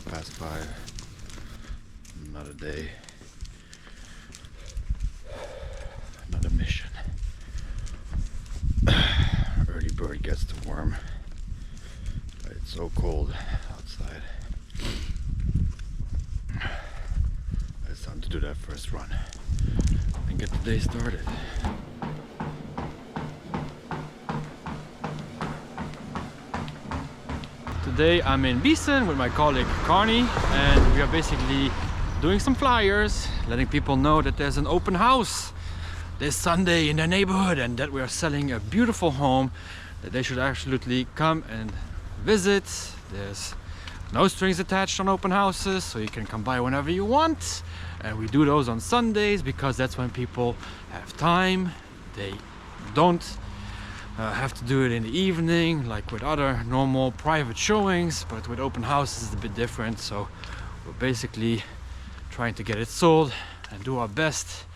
5:15. Another day. Another mission. Early bird gets the worm. But it's so cold outside. It's time to do that first run and get the day started. Today I'm in Bissen with my colleague Carney, and we are basically doing some flyers, letting people know that there's an open house this Sunday in their neighborhood and that we are selling a beautiful home that they should absolutely come and visit. There's no strings attached on open houses, so you can come by whenever you want, and we do those on Sundays because that's when people have time. They don't have to do it in the evening like with other normal private showings, but with open houses it's a bit different. So we're basically trying to get it sold and do our best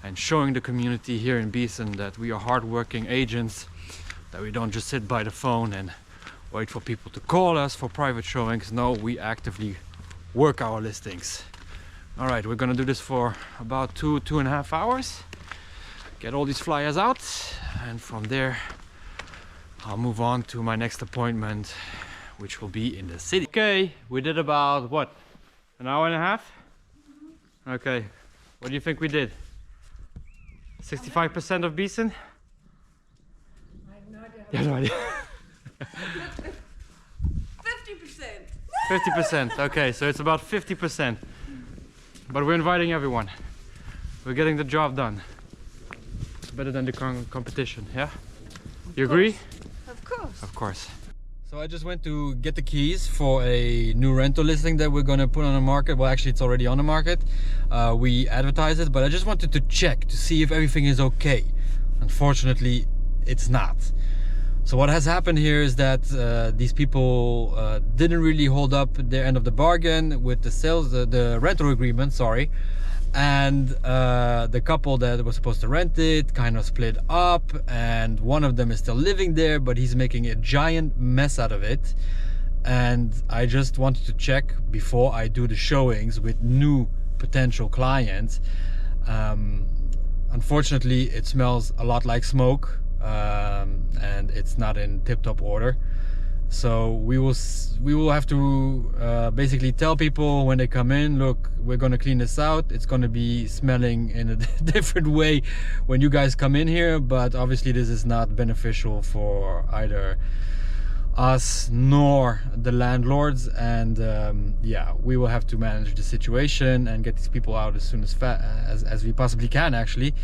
and showing the community here in Bissen that we are hardworking agents, that we don't just sit by the phone and wait for people to call us for private showings. No, we actively work our listings. All right, we're gonna do this for about 2.5 hours, get all these flyers out, and from there I'll move on to my next appointment, which will be in the city. Okay, we did about, what, an hour and a half? Okay, what do you think we did? 65% of Bissen? I have no idea. You have no idea. 50%. 50%, okay, so it's about 50%. But we're inviting everyone. We're getting the job done. It's better than the competition, yeah? You agree? Of course. Of course. So I just went to get the keys for a new rental listing that we're gonna put on the market. Well, actually it's already on the market. We advertise it, but I just wanted to check to see if everything is okay. Unfortunately, it's not. So what has happened here is that these people didn't really hold up their end of the bargain with the sales, the rental agreement, sorry. And the couple that was supposed to rent it kind of split up, and one of them is still living there, but he's making a giant mess out of it. And I just wanted to check before I do the showings with new potential clients. Unfortunately, it smells a lot like smoke, and it's not in tip-top order. So we will have to basically tell people when they come in, look, we're going to clean this out. It's going to be smelling in a different way when you guys come in here, but obviously this is not beneficial for either us nor the landlords. And yeah, we will have to manage the situation and get these people out as soon as we possibly can, actually,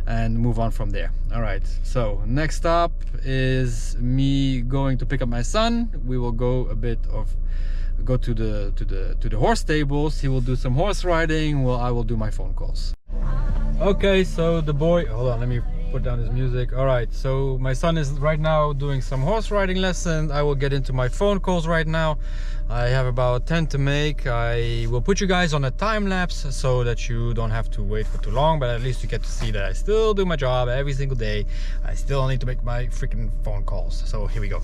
and move on from there. All right, so next stop is me going to pick up my son. We will go to the horse stables. He will do some horse riding while I will do my phone calls. Okay, so the boy, hold on, let me put down his music. All right, so my son is right now doing some horse riding lessons. I will get into my phone calls right now. I have about 10 to make. I will put you guys on a time lapse so that you don't have to wait for too long, but at least you get to see that I still do my job every single day. I still need to make my freaking phone calls. So here we go.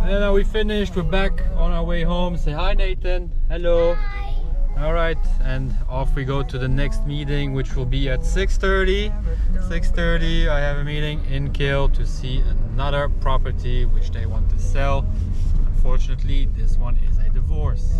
And now we finished, we're back on our way home. Say hi, Nathan. Hello. Hi. All right, and off we go to the next meeting, which will be at 6:30. 6:30, I have a meeting in Kiel to see another property which they want to sell. Unfortunately, this one is a divorce.